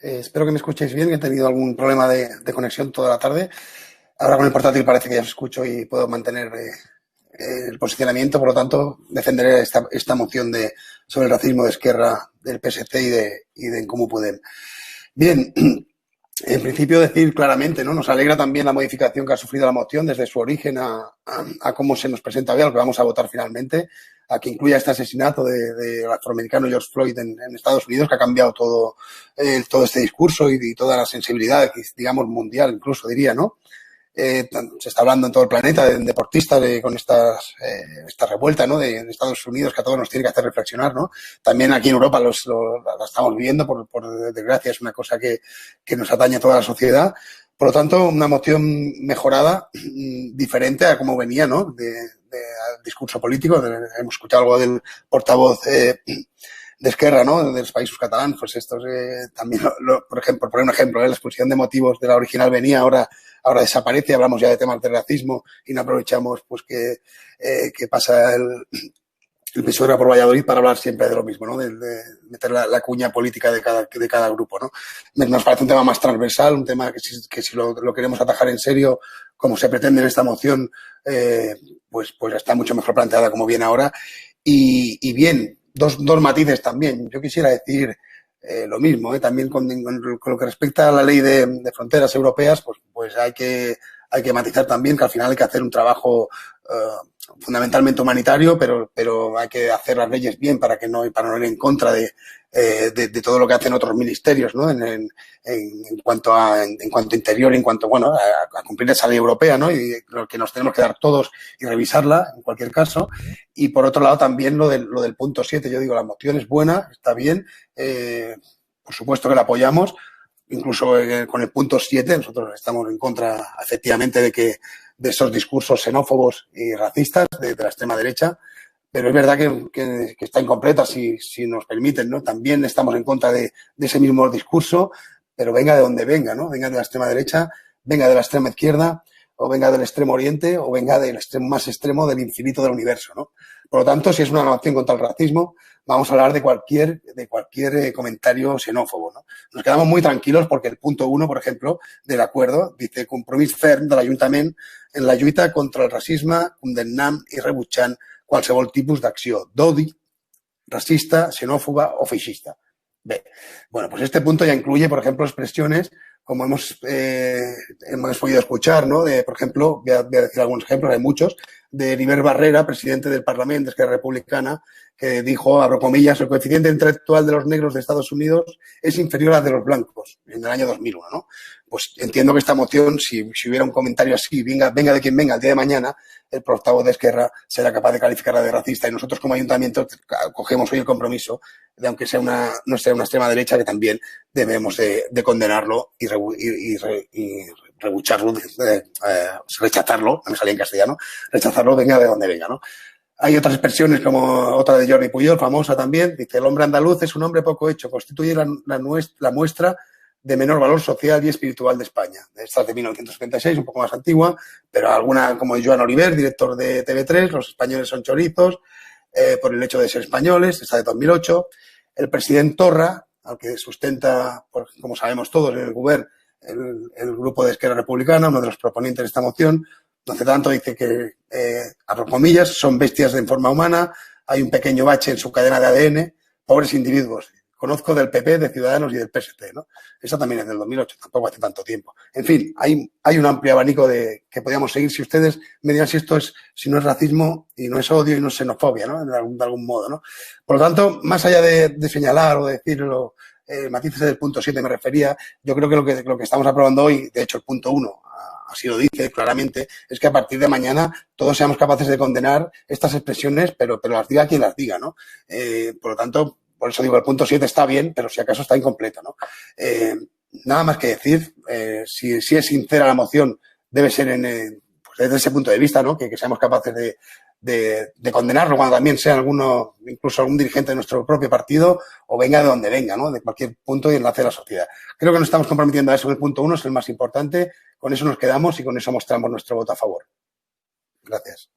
Espero que me escuchéis bien, que he tenido algún problema de conexión toda la tarde. Ahora con el portátil parece que ya os escucho y puedo mantener el posicionamiento. Por lo tanto, defenderé esta moción sobre el racismo de Esquerra, del PSC y de En Comú Podem. Bien, en principio decir claramente, ¿no? Nos alegra también la modificación que ha sufrido la moción desde su origen a cómo se nos presenta hoy, a lo que vamos a votar finalmente, a que incluya este asesinato del afroamericano George Floyd en Estados Unidos, que ha cambiado todo este discurso y toda la sensibilidad, digamos, mundial, incluso diría, ¿no? Se está hablando en todo el planeta de deportistas con esta revuelta, ¿no? De Estados Unidos, que a todos nos tiene que hacer reflexionar, ¿no? También aquí en Europa la estamos viviendo, por desgracia, es una cosa que nos atañe a toda la sociedad. Por lo tanto, una moción mejorada, diferente a cómo venía, ¿no? Al discurso político. Hemos escuchado algo del portavoz de Esquerra, ¿no? De los Països Catalans, pues estos también, por ejemplo, por poner un ejemplo, la exposición de motivos de la original venía, ahora desaparece, hablamos ya de temas de racismo y no aprovechamos pues que pasa el PSOE por Valladolid para hablar siempre de lo mismo, ¿no? De meter la cuña política de cada grupo, ¿no? Nos parece un tema más transversal, un tema que si lo queremos atajar en serio, como se pretende en esta moción, pues está mucho mejor planteada como viene ahora. Y bien, dos matices también. Yo quisiera decir lo mismo, también con lo que respecta a la ley de fronteras europeas, pues hay que matizar también que al final hay que hacer un trabajo fundamentalmente humanitario, pero hay que hacer las leyes bien para no ir en contra de todo lo que hacen otros ministerios, ¿no? En cuanto a interior, en cuanto, bueno, a cumplir esa ley europea, ¿no? Y lo que nos tenemos que dar todos y revisarla en cualquier caso. Y por otro lado también lo del punto 7. Yo digo, la moción es buena, está bien, por supuesto que la apoyamos. Incluso con el punto 7 nosotros estamos en contra, efectivamente, de esos discursos xenófobos y racistas de la extrema derecha, pero es verdad que está incompleta, si nos permiten, ¿no? También estamos en contra de ese mismo discurso, pero venga de donde venga, ¿no? Venga de la extrema derecha, venga de la extrema izquierda, o venga del extremo oriente, o venga del extremo más extremo del infinito del universo, ¿no? Por lo tanto, si es una moción contra el racismo, vamos a hablar de cualquier comentario xenófobo, ¿no? Nos quedamos muy tranquilos porque el punto 1, por ejemplo, del acuerdo, dice compromís ferm de l'Ajuntament en la lluita contra el racisme, condemnant i rebutjant qualsevol tipus d'acció d'odi, racista, xenófoba o feixista. Bé, bueno, pues este punto ya incluye, por ejemplo, expresiones como hemos podido escuchar, ¿no? Por ejemplo, voy a decir algunos ejemplos, hay muchos, de Heribert Barrera, presidente del Parlamento de Esquerra Republicana, que dijo, abro comillas, el coeficiente intelectual de los negros de Estados Unidos es inferior al de los blancos, en el año 2001, ¿no? Pues entiendo que esta moción, si hubiera un comentario así, venga de quien venga el día de mañana, el portavoz de Esquerra será capaz de calificarla de racista y nosotros como ayuntamiento cogemos hoy el compromiso de, aunque sea no sea una extrema derecha, que también debemos de condenarlo y rebucharlo, rechazarlo, no me salía en castellano, rechazarlo venga de donde venga, ¿no? Hay otras expresiones como otra de Jordi Pujol, famosa también, dice, el hombre andaluz es un hombre poco hecho, constituye la muestra de menor valor social y espiritual de España. Esta es de 1976, un poco más antigua, pero alguna como Joan Oliver, director de TV3, los españoles son chorizos, por el hecho de ser españoles, esta de 2008. El presidente Torra, al que sustenta, como sabemos todos, en el Govern, el grupo de Esquerra Republicana, uno de los proponentes de esta moción, no hace tanto, dice que, abro comillas, son bestias de forma humana, hay un pequeño bache en su cadena de ADN, pobres individuos. Conozco del PP, de Ciudadanos y del PST, ¿no? Esa también es del 2008, tampoco hace tanto tiempo. En fin, hay un amplio abanico que podríamos seguir si ustedes me dirán si no es racismo y no es odio y no es xenofobia, ¿no? De algún modo, ¿no? Por lo tanto, más allá de señalar o de decirlo, matices del punto 7 me refería, yo creo que lo que estamos aprobando hoy, de hecho el punto 1 así lo dice claramente, es que a partir de mañana todos seamos capaces de condenar estas expresiones, pero las diga quien las diga, ¿no? Por lo tanto, por eso digo, el punto 7 está bien, pero si acaso está incompleto, ¿no? Nada más que decir, si es sincera la moción, debe ser pues desde ese punto de vista, ¿no? Que seamos capaces de condenarlo cuando también sea incluso algún dirigente de nuestro propio partido, o venga de donde venga, ¿no? De cualquier punto y enlace de la sociedad. Creo que nos estamos comprometiendo a eso. El punto 1 es el más importante. Con eso nos quedamos y con eso mostramos nuestro voto a favor. Gracias.